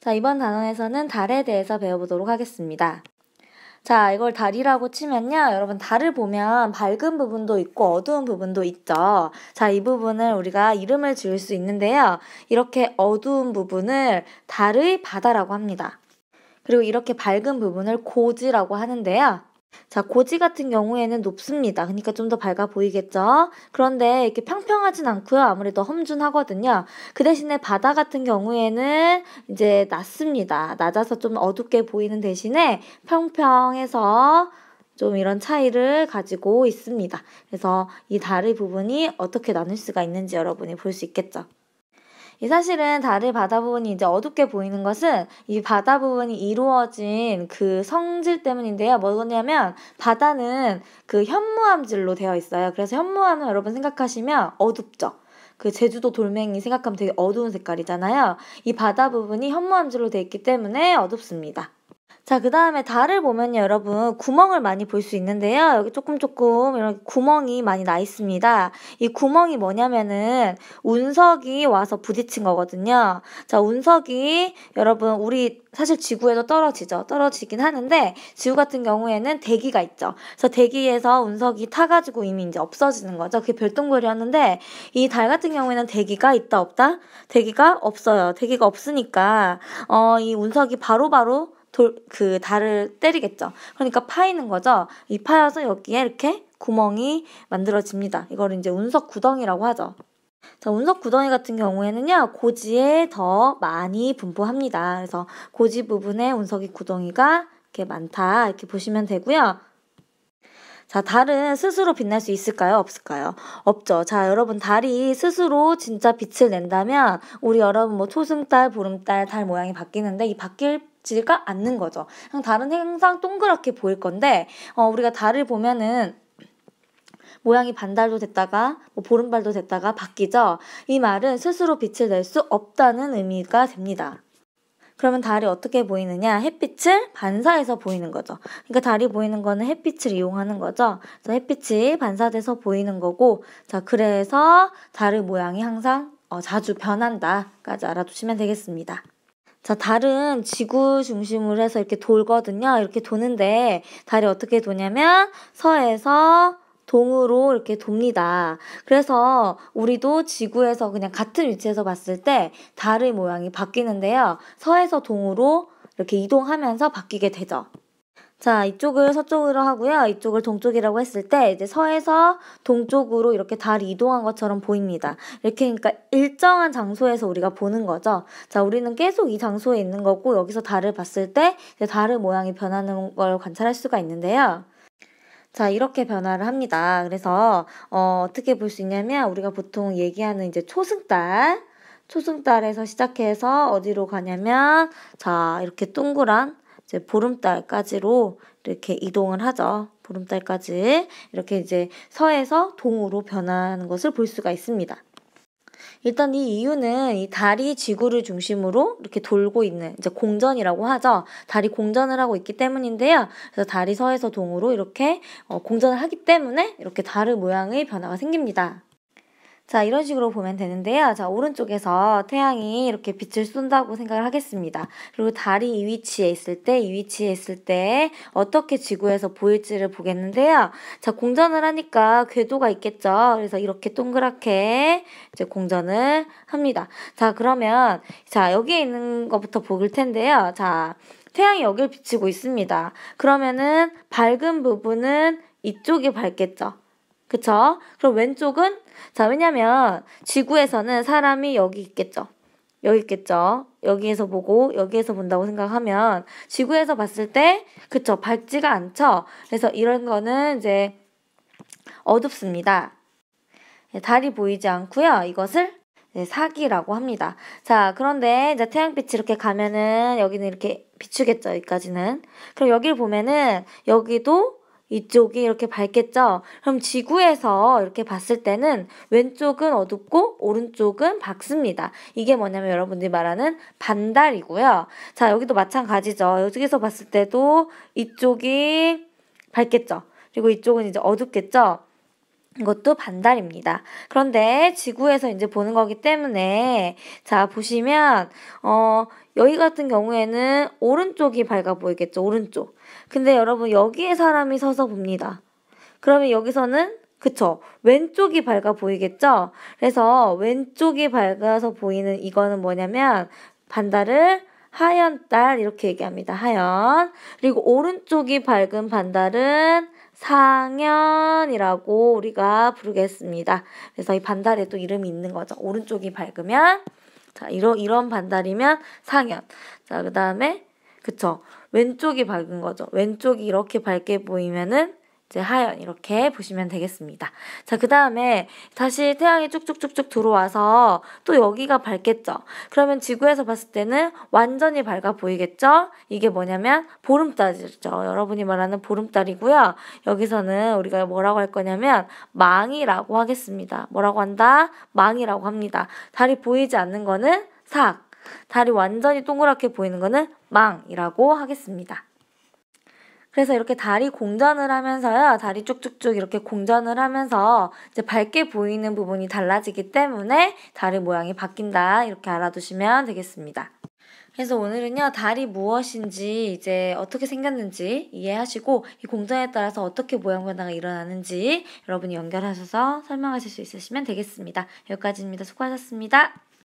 자, 이번 단원에서는 달에 대해서 배워보도록 하겠습니다. 자, 이걸 달이라고 치면요. 여러분, 달을 보면 밝은 부분도 있고 어두운 부분도 있죠. 자, 이 부분을 우리가 이름을 지을 수 있는데요. 이렇게 어두운 부분을 달의 바다라고 합니다. 그리고 이렇게 밝은 부분을 고지라고 하는데요. 자, 고지 같은 경우에는 높습니다. 그러니까 좀 더 밝아 보이겠죠? 그런데 이렇게 평평하진 않고요. 아무래도 험준하거든요. 그 대신에 바다 같은 경우에는 이제 낮습니다. 낮아서 좀 어둡게 보이는 대신에 평평해서 좀 이런 차이를 가지고 있습니다. 그래서 이 달의 부분이 어떻게 나눌 수가 있는지 여러분이 볼 수 있겠죠? 사실은 달의 바다 부분이 이제 어둡게 보이는 것은 이 바다 부분이 이루어진 그 성질 때문인데요. 뭐냐면 바다는 그 현무암질로 되어 있어요. 그래서 현무암은 여러분 생각하시면 어둡죠. 그 제주도 돌멩이 생각하면 되게 어두운 색깔이잖아요. 이 바다 부분이 현무암질로 되어 있기 때문에 어둡습니다. 자, 그 다음에 달을 보면요, 여러분, 구멍을 많이 볼 수 있는데요. 여기 조금 이런 구멍이 많이 나 있습니다. 이 구멍이 뭐냐면은 운석이 와서 부딪힌 거거든요. 자, 운석이 여러분, 우리 사실 지구에도 떨어지죠. 떨어지긴 하는데 지구 같은 경우에는 대기가 있죠. 그래서 대기에서 운석이 타가지고 이미 이제 없어지는 거죠. 그게 별똥별이었는데 이 달 같은 경우에는 대기가 있다 없다? 대기가 없어요. 대기가 없으니까 이 운석이 바로바로 그 달을 때리겠죠. 그러니까 파이는 거죠. 이 파여서 여기에 이렇게 구멍이 만들어집니다. 이걸 이제 운석 구덩이라고 하죠. 자, 운석 구덩이 같은 경우에는요, 고지에 더 많이 분포합니다. 그래서 고지 부분에 운석이 구덩이가 이렇게 많다. 이렇게 보시면 되고요. 자, 달은 스스로 빛날 수 있을까요? 없을까요? 없죠. 자, 여러분, 달이 스스로 진짜 빛을 낸다면, 우리 여러분 뭐 초승달, 보름달, 달 모양이 바뀌는데, 이 바뀌지가 않는 거죠. 그냥 달은 항상 동그랗게 보일 건데, 우리가 달을 보면은, 모양이 반달도 됐다가 뭐 보름달도 됐다가 바뀌죠. 이 말은 스스로 빛을 낼 수 없다는 의미가 됩니다. 그러면 달이 어떻게 보이느냐? 햇빛을 반사해서 보이는 거죠. 그러니까 달이 보이는 거는 햇빛을 이용하는 거죠. 그래서 햇빛이 반사돼서 보이는 거고, 자, 그래서 달의 모양이 항상 자주 변한다까지 알아두시면 되겠습니다. 자, 달은 지구 중심으로 해서 이렇게 돌거든요. 이렇게 도는데 달이 어떻게 도냐면 서에서 동으로 이렇게 돕니다. 그래서 우리도 지구에서 그냥 같은 위치에서 봤을 때 달의 모양이 바뀌는데요. 서에서 동으로 이렇게 이동하면서 바뀌게 되죠. 자, 이쪽을 서쪽으로 하고요. 이쪽을 동쪽이라고 했을 때 이제 서에서 동쪽으로 이렇게 달이 이동한 것처럼 보입니다. 이렇게 그러니까 일정한 장소에서 우리가 보는 거죠. 자, 우리는 계속 이 장소에 있는 거고 여기서 달을 봤을 때 이제 달의 모양이 변하는 걸 관찰할 수가 있는데요. 자, 이렇게 변화를 합니다. 그래서 어떻게 볼 수 있냐면 우리가 보통 얘기하는 이제 초승달에서 시작해서 어디로 가냐면 자, 이렇게 동그란 이제 보름달까지로 이렇게 이동을 하죠. 보름달까지 이렇게 이제 서에서 동으로 변하는 것을 볼 수가 있습니다. 일단 이 이유는 이 달이 지구를 중심으로 이렇게 돌고 있는 이제 공전이라고 하죠. 달이 공전을 하고 있기 때문인데요. 그래서 달이 서에서 동으로 이렇게 공전을 하기 때문에 이렇게 달의 모양의 변화가 생깁니다. 자, 이런 식으로 보면 되는데요. 자, 오른쪽에서 태양이 이렇게 빛을 쏜다고 생각을 하겠습니다. 그리고 달이 이 위치에 있을 때 어떻게 지구에서 보일지를 보겠는데요. 자, 공전을 하니까 궤도가 있겠죠. 그래서 이렇게 동그랗게 이제 공전을 합니다. 자, 그러면 자, 여기에 있는 것부터 볼 텐데요. 자, 태양이 여기를 비치고 있습니다. 그러면은 밝은 부분은 이쪽이 밝겠죠. 그쵸? 그럼 왼쪽은? 자, 왜냐면 지구에서는 사람이 여기 있겠죠. 여기 있겠죠. 여기에서 보고 여기에서 본다고 생각하면 지구에서 봤을 때 그쵸? 밝지가 않죠. 그래서 이런 거는 이제 어둡습니다. 달이 보이지 않고요. 이것을 사기라고 합니다. 자, 그런데 이제 태양빛이 이렇게 가면은 여기는 이렇게 비추겠죠. 여기까지는. 그럼 여기를 보면은 여기도 이쪽이 이렇게 밝겠죠? 그럼 지구에서 이렇게 봤을 때는 왼쪽은 어둡고 오른쪽은 밝습니다. 이게 뭐냐면 여러분들이 말하는 반달이고요. 자, 여기도 마찬가지죠. 여기서 봤을 때도 이쪽이 밝겠죠? 그리고 이쪽은 이제 어둡겠죠? 이것도 반달입니다. 그런데 지구에서 이제 보는 거기 때문에 자 보시면 여기 같은 경우에는 오른쪽이 밝아 보이겠죠. 오른쪽. 근데 여러분 여기에 사람이 서서 봅니다. 그러면 여기서는 그쵸. 왼쪽이 밝아 보이겠죠? 그래서 왼쪽이 밝아서 보이는 이거는 뭐냐면 반달을 하얀 달 이렇게 얘기합니다. 하얀. 그리고 오른쪽이 밝은 반달은 상현이라고 우리가 부르겠습니다. 그래서 이 반달에도 이름이 있는 거죠. 오른쪽이 밝으면 자 이런 반달이면 상현. 자 그다음에 그쵸. 왼쪽이 밝은 거죠. 왼쪽이 이렇게 밝게 보이면은 이제 하연 이렇게 보시면 되겠습니다. 자, 그 다음에 다시 태양이 쭉쭉쭉쭉 들어와서 또 여기가 밝겠죠. 그러면 지구에서 봤을 때는 완전히 밝아 보이겠죠. 이게 뭐냐면 보름달이죠. 여러분이 말하는 보름달이고요. 여기서는 우리가 뭐라고 할 거냐면 망이라고 하겠습니다. 뭐라고 한다? 망이라고 합니다. 달이 보이지 않는 거는 삭, 달이 완전히 동그랗게 보이는 거는 망이라고 하겠습니다. 그래서 이렇게 달이 공전을 하면서요. 달이 쭉쭉쭉 이렇게 공전을 하면서 이제 밝게 보이는 부분이 달라지기 때문에 달의 모양이 바뀐다. 이렇게 알아두시면 되겠습니다. 그래서 오늘은요. 달이 무엇인지 이제 어떻게 생겼는지 이해하시고 이 공전에 따라서 어떻게 모양 변화가 일어나는지 여러분이 연결하셔서 설명하실 수 있으시면 되겠습니다. 여기까지입니다. 수고하셨습니다.